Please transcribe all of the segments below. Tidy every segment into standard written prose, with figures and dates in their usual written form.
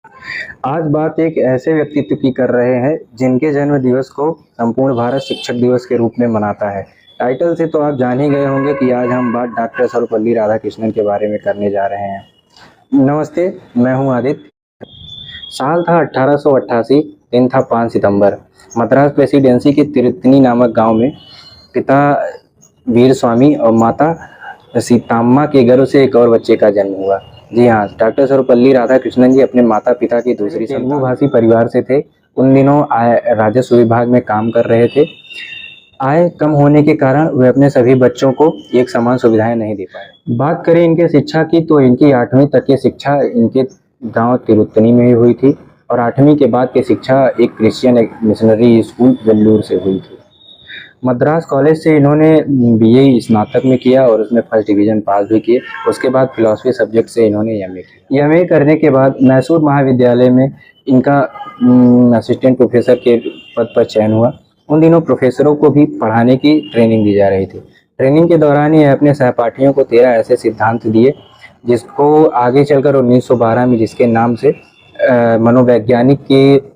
आज बात एक ऐसे व्यक्तित्व की कर रहे हैं जिनके जन्म दिवस को संपूर्ण भारत शिक्षक दिवस के रूप में मनाता है। टाइटल से तो आप जान ही गए होंगे कि आज हम बात डॉक्टर सर्वपल्ली राधाकृष्णन के बारे में करने जा रहे हैं। नमस्ते, मैं हूं आदित्य। साल था 1888, दिन था 5 सितंबर। मद्रास प्रेसिडेंसी के तिरुत्तनी नामक गांव में पिता वीर स्वामी और माता सीताम्मा के गर्भ से एक और बच्चे का जन्म हुआ। जी हाँ, डॉक्टर सर्वपल्ली राधाकृष्णन जी अपने माता पिता की दूसरी तेलुगु भाषी परिवार से थे। उन दिनों राजस्व विभाग में काम कर रहे थे। आय कम होने के कारण वे अपने सभी बच्चों को एक समान सुविधाएं नहीं दे पाए। बात करें इनके शिक्षा की तो इनकी 8वीं तक की शिक्षा इनके गांव तिरुत्तनी में ही हुई थी और 8वीं के बाद की शिक्षा एक क्रिश्चियन मिशनरी स्कूल वेल्लूर से हुई थी। मद्रास कॉलेज से इन्होंने बीए स्नातक में किया और उसमें फर्स्ट डिवीज़न पास भी किए। उसके बाद फिलॉसफी सब्जेक्ट से इन्होंने एमए किया। एमए करने के बाद मैसूर महाविद्यालय में इनका असिस्टेंट प्रोफेसर के पद पर चयन हुआ। उन दिनों प्रोफेसरों को भी पढ़ाने की ट्रेनिंग दी जा रही थी। ट्रेनिंग के दौरान ही अपने सहपाठियों को 13 ऐसे सिद्धांत दिए जिसको आगे चलकर 1912 में जिसके नाम से मनोवैज्ञानिक की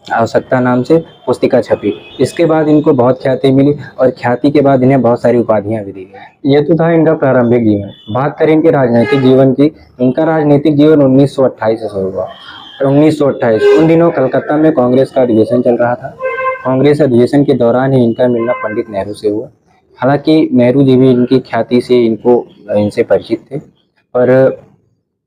आवश्यकता नाम से पुस्तिका छपी। इसके बाद इनको बहुत ख्याति मिली और ख्याति के बाद इन्हें बहुत सारी उपाधियां भी दी गई। ये तो था इनका प्रारंभिक जीवन। बात करें इनके राजनीतिक जीवन की, इनका राजनीतिक जीवन 1928 से शुरू हुआ। 1928 उन दिनों कलकत्ता में कांग्रेस का अधिवेशन चल रहा था। कांग्रेस अधिवेशन के दौरान ही इनका मिलना पंडित नेहरू से हुआ। हालांकि नेहरू जी भी इनकी ख्याति से इनसे परिचित थे,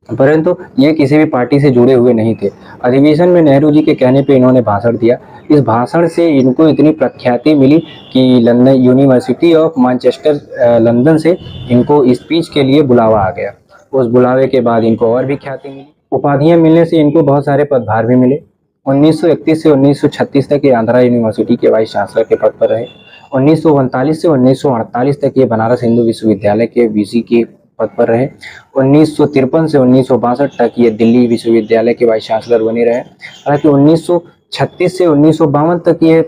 परंतु ये किसी भी पार्टी से जुड़े हुए नहीं थे। अधिवेशन में नेहरू जी के कहने पे इन्होंने भाषण दिया। इस भाषण से इनको इतनी प्रख्याति मिली कि London university of Manchester London से इनको स्पीच के लिए बुलावा आ गया। उस बुलावे के बाद इनको और भी ख्याति मिली। उपाधियां मिलने से इनको बहुत सारे पदभार भी मिले। 1931 से 1936 तक ये आंध्रा यूनिवर्सिटी के वाइस चांसलर के पद पर रहे। 1939 से 1948 तक ये बनारस हिंदू विश्वविद्यालय के वीसी के पद पर रहे। 1953 से 1962 तक ये दिल्ली विश्वविद्यालय के वाइस चांसलर बने रहे। हालांकि 1936 से 1952 तक ये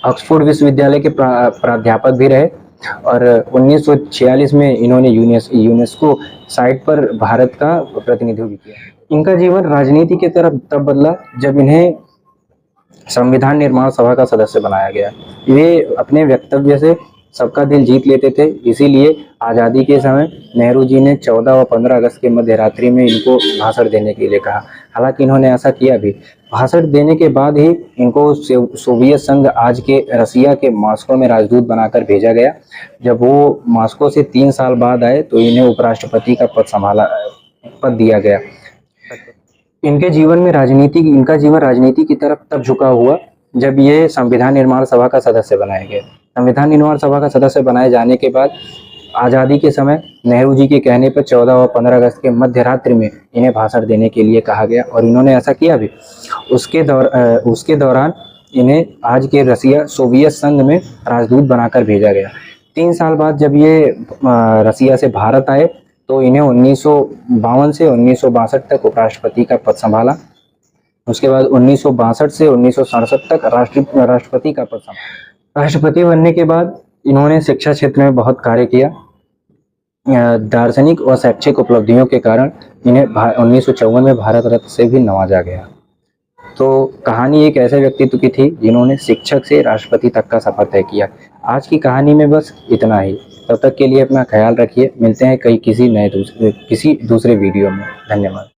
ऑक्सफोर्ड विश्वविद्यालय के प्राध्यापक भी रहे और 1946 में इन्होंने यूनेस्को साइट पर भारत का प्रतिनिधित्व भी किया। इनका जीवन राजनीति की तरफ तब बदला जब इन्हें संविधान निर्माण सभा का सदस्य बनाया गया। वे अपने वक्तव्य से सबका दिल जीत लेते थे। इसीलिए आज़ादी के समय नेहरू जी ने 14 और 15 अगस्त के मध्य रात्रि में इनको भाषण देने के लिए कहा। हालांकि इन्होंने ऐसा किया भी। भाषण देने के बाद ही इनको सोवियत संघ आज के रसिया के मॉस्को में राजदूत बनाकर भेजा गया। जब वो मॉस्को से 3 साल बाद आए तो इन्हें उपराष्ट्रपति का पद दिया गया। इनका जीवन राजनीति की तरफ तब झुका हुआ जब ये संविधान निर्माण सभा का सदस्य बनाए गए। संविधान निर्माण सभा का सदस्य बनाए जाने के बाद आज़ादी के समय नेहरू जी के कहने पर 14 और 15 अगस्त के मध्य रात्रि में इन्हें भाषण देने के लिए कहा गया और इन्होंने ऐसा किया भी। उसके दौरान इन्हें आज के रसिया सोवियत संघ में राजदूत बनाकर भेजा गया। 3 साल बाद जब ये रसिया से भारत आए तो इन्हें 1952 से 1962 तक उपराष्ट्रपति का पद संभाला। उसके बाद 1962 से 1967 तक राष्ट्रपति का पद संभाला। राष्ट्रपति बनने के बाद इन्होंने शिक्षा क्षेत्र में बहुत कार्य किया। दार्शनिक और शैक्षिक उपलब्धियों के कारण इन्हें 1954 में भारत रत्न से भी नवाजा गया। तो कहानी एक ऐसे व्यक्तित्व की थी जिन्होंने शिक्षक से राष्ट्रपति तक का सफर तय किया। आज की कहानी में बस इतना ही। तब तक के लिए अपना ख्याल रखिए। मिलते हैं किसी दूसरे वीडियो में। धन्यवाद।